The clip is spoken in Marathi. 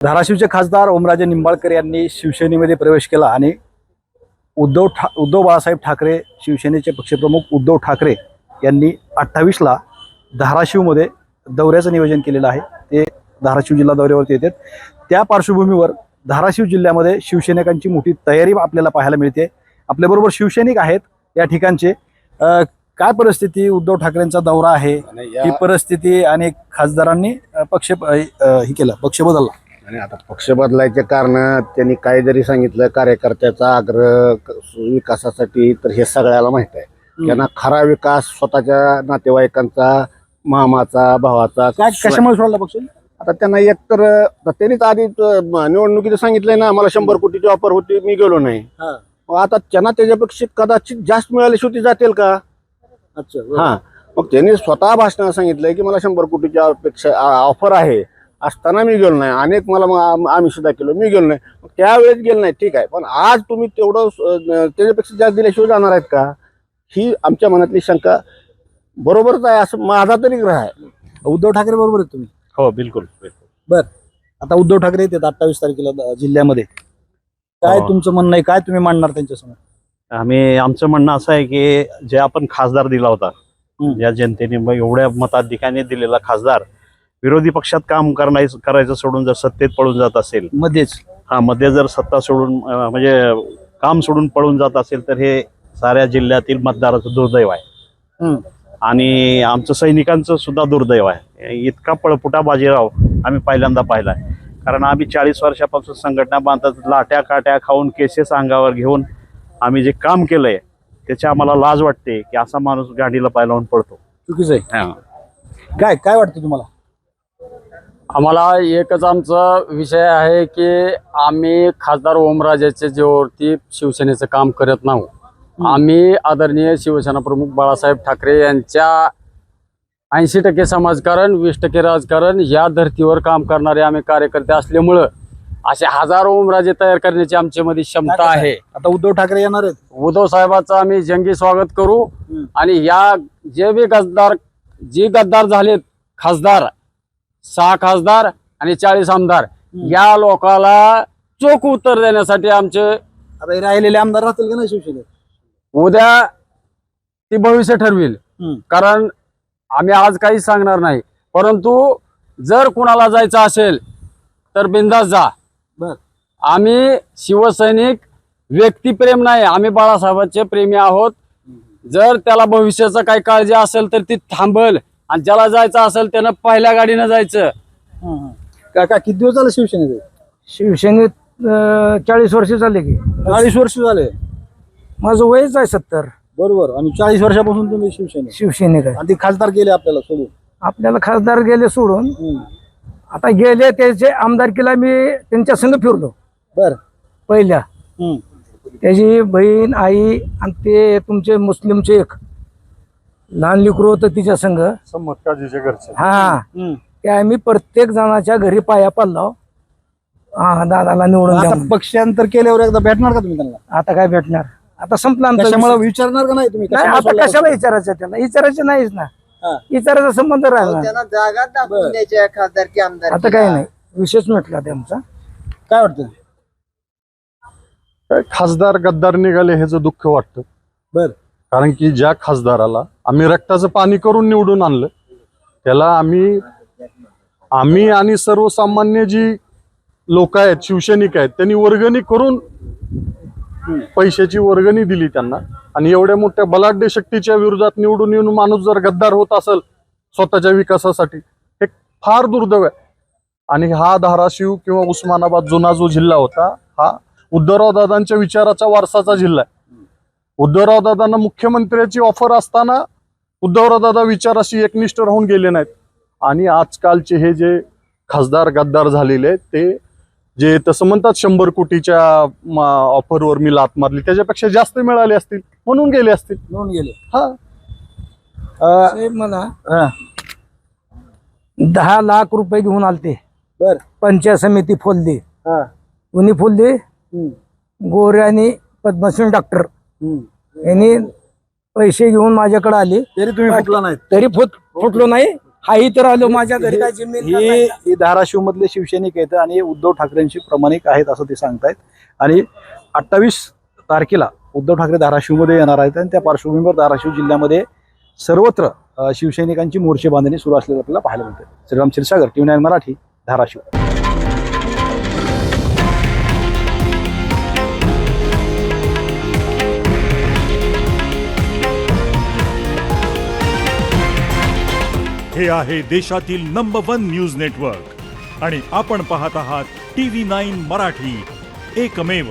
धाराशिवचे खासदार ओमराजे निंबाळकर यांनी शिवसेनेमध्ये प्रवेश केला आणि उद्धव बाळासाहेब ठाकरे, शिवसेनेचे पक्षप्रमुख उद्धव ठाकरे यांनी 28ला धाराशिवमध्ये दौऱ्याचं नियोजन केलेलं आहे। ते धाराशिव जिल्हा दौऱ्यावरती येतात। त्या पार्श्वभूमीवर धाराशिव जिल्ह्यामध्ये शिवसैनिकांची मोठी तयारी आपल्याला पाहायला मिळते। आपल्याबरोबर शिवसैनिक आहेत या ठिकाणचे। काय परिस्थिती, उद्धव ठाकरेंचा दौरा आहे, ही परिस्थिती आणि खासदारांनी पक्ष बदलला आणि आता पक्ष बदलायचे कारण त्यांनी काय जरी सांगितलं कार्यकर्त्याचा आग्रह विकासासाठी, तर हे सगळ्याला माहित आहे। त्यांना खरा विकास स्वतःच्या नातेवाईकांचा, मामाचा, भावाचा काय कशामुळे सोडला पक्ष? आता त्यांना एकतर त्यांनीच आधी निवडणुकीचं सांगितलंय ना, मला 100 कोटीची ऑफर होती, मी गेलो नाही। आता त्यांना त्याच्यापेक्षा कदाचित जास्त मिळाली शेवटी जातील का? अच्छा, हा, मग त्यांनी स्वतः भाषणात सांगितलंय की मला 100 कोटीच्या अपेक्षा ऑफर आहे, असताना मी गेलो नाही। अनेक मला आम्ही सुद्धा केलो, मी गेलो नाही, त्यावेळेस गेलो नाही, ठीक आहे। पण आज तुम्ही तेवढं त्याच्यापेक्षा जास्त दिल्याशिवाय जाणार आहेत का? ही आमच्या मनातली शंका बरोबरच आहे, असं माझा तरी ग्रह आहे। उद्धव ठाकरे बरोबर आहेत तुम्ही? हो, बिलकुल। बर, आता उद्धव ठाकरे येतात 28 तारखेला जिल्ह्यामध्ये। काय तुमचं म्हणणं आहे, काय तुम्ही मांडणार त्यांच्यासमोर? आमचं म्हणणं असं आहे की जे आपण खासदार दिला होता, या जनतेने एवढ्या मताधिकाने दिलेला खासदार विरोधी पक्षात काम करायचं सोडून जर सत्तेत पळून जात असेल, मध्ये जर सत्ता सोडून म्हणजे काम सोडून पळून जात असेल, तर हे साऱ्या जिल्ह्यातील मतदाराचं दुर्दैव आहे आणि आमचं सैनिकांचं सुद्धा दुर्दैव आहे। इतका पळपुटा बाजीराव आम्ही पहिल्यांदा पाहिलाय। कारण आम्ही 40 वर्षापासून संघटना बांधतात, लाट्या काट्या खाऊन, केसेस अंगावर घेऊन आम्ही जे काम केलंय त्याची आम्हाला लाज वाटते की असा माणूस गाडीला पाय लावून पळतो। चुकीचं आहे। काय वाटतं तुम्हाला? आम्हाला एकच आमचा विषय आहे की आम्ही खासदार ओमराजेच्या जीवावरती शिवसेनेचं काम करत नाही। आम्ही आदरणीय शिवसेना प्रमुख बाळासाहेब ठाकरे यांच्या 80% समाजकारण, 20% राजकारण या धर्तीवर काम करणारे आम्ही कार्यकर्ते असल्यामुळं असे हजारो ओमराजे तयार करण्याची आमच्यामध्ये क्षमता आहे। आता उद्धव ठाकरे येणार आहेत, उद्धव साहेबांचं आम्ही जंगी स्वागत करू आणि या जे गद्दार झालेत खासदार, 6 खासदार आणि 40 आमदार, या लोकांना चोख उत्तर देण्यासाठी आमचे आता राहिलेले आमदार राहतील का नाही शिवसेनेत? उद्या ती भविष्य ठरविल। कारण आम्ही आज काहीच सांगणार नाही, परंतु जर कुणाला जायचं असेल तर बिंदास जा। आम्ही शिवसैनिक व्यक्तिप्रेम नाही, आम्ही बाळासाहेबांचे प्रेमी आहोत। जर त्याला भविष्याचं काही काळजी असेल तर ती थांबल आणि ज्याला जायचं असेल त्यानं पहिल्या गाडीनं जायचं। काका किती दिवस झाले शिवसेनेत? शिवसेनेत 40 वर्ष झाले की। 40 वर्ष झाले? माझं वयच आहे 70। बरोबर, आणि 40 वर्षापासून तुम्ही शिवसैनिक आहे। आणि ते खासदार गेले आपल्याला सोडून? आपल्याला खासदार गेले सोडून, आता गेले त्याचे आमदारकीला मी त्यांच्या संग फिरलो। बर, पहिल्या त्याची बहीण, आई आणि ते तुमचे मुस्लिमचे एक लहान लेकरू होतं तिच्या संघ, हा, ते आम्ही प्रत्येक जणाच्या घरी पाया पडलो। दादाला निवडून द्या। पक्षांतर केल्यावर एकदा भेटणार का तुम्ही त्यांना? आता काय भेटणार, आता संपला आमचा त्याच्यामुळे विचारणार का नाही तुम्ही? नाही, आता कशाला विचारायचं त्याला? विचारायचं नाहीच ना, विचारायचा संबंध राहिला। जागा दाखवून द्यायच्या खासदारकी आमदार, आता काही नाही, विशेष म्हटला ते आमचा। काय वाटतं? खासदार गद्दार निघाले ह्याचं दुःख वाटतं। बर, कारण की ज्या खासदाराला आम्ही रक्ताचं पाणी करून निवडून आणलं, त्याला आम्ही आणि सर्वसामान्य जी लोक आहेत, शिवसैनिक आहेत, त्यांनी वर्गणी करून पैशाची वर्गणी दिली त्यांना, आणि एवढ्या मोठ्या बलाढ्य शक्तीच्या विरोधात निवडून येऊन माणूस जर गद्दार होत असेल स्वतःच्या विकासासाठी, हे फार दुर्दैव आहे। आणि हा धाराशिव किंवा उस्मानाबाद जुना जो जिल्हा होता, हा उद्धवराव दादांच्या विचाराचा वारसाचा जिल्हा आहे। उद्धवराव दादांना मुख्यमंत्र्याची ऑफर असताना उद्धवराव दादा विचाराशी एकनिष्ठ राहून गेले नाहीत, आणि आजकालचे हे जे खासदार गद्दार झालेले आहेत, ते जे तसं म्हणतात 100 कोटीच्या ऑफरवर मी लात मारली, त्याच्यापेक्षा जास्त मिळाले असतील म्हणून गेले असतील, म्हणून गेले। मला 10 लाख रुपये घेऊन आलते। बर, पंचायत समिती फोलली, उन्ही फोलली, गोरे आणि पद्मश्री डॉक्टर यांनी पैसे घेऊन माझ्याकडे आले, तरी तुम्ही फुटला नाही? तरी फुटलो नाही। हाही तर आलो माझ्या घरी काय जमीन का काय? हे धाराशिव मधले शिवसैनिक आहेत आणि उद्धव ठाकरेंशी प्रामाणिक आहेत असं ते सांगतायत. आणि 28 तारखेला उद्धव ठाकरे धाराशिवमध्ये येणार आहेत आणि त्या पार्श्वभूमीवर धाराशिव जिल्ह्यामध्ये सर्वत्र शिवसैनिकांची मोर्चे बांधणी सुरू असलेलं आपल्याला पाहायला मिळते. श्रीराम क्षीरसागर, TV9 मराठी, धाराशिव. हे आहे देशातील नंबर 1 न्यूज नेटवर्क आणि आपण पाहत आहात TV9 मराठी, एकमेव.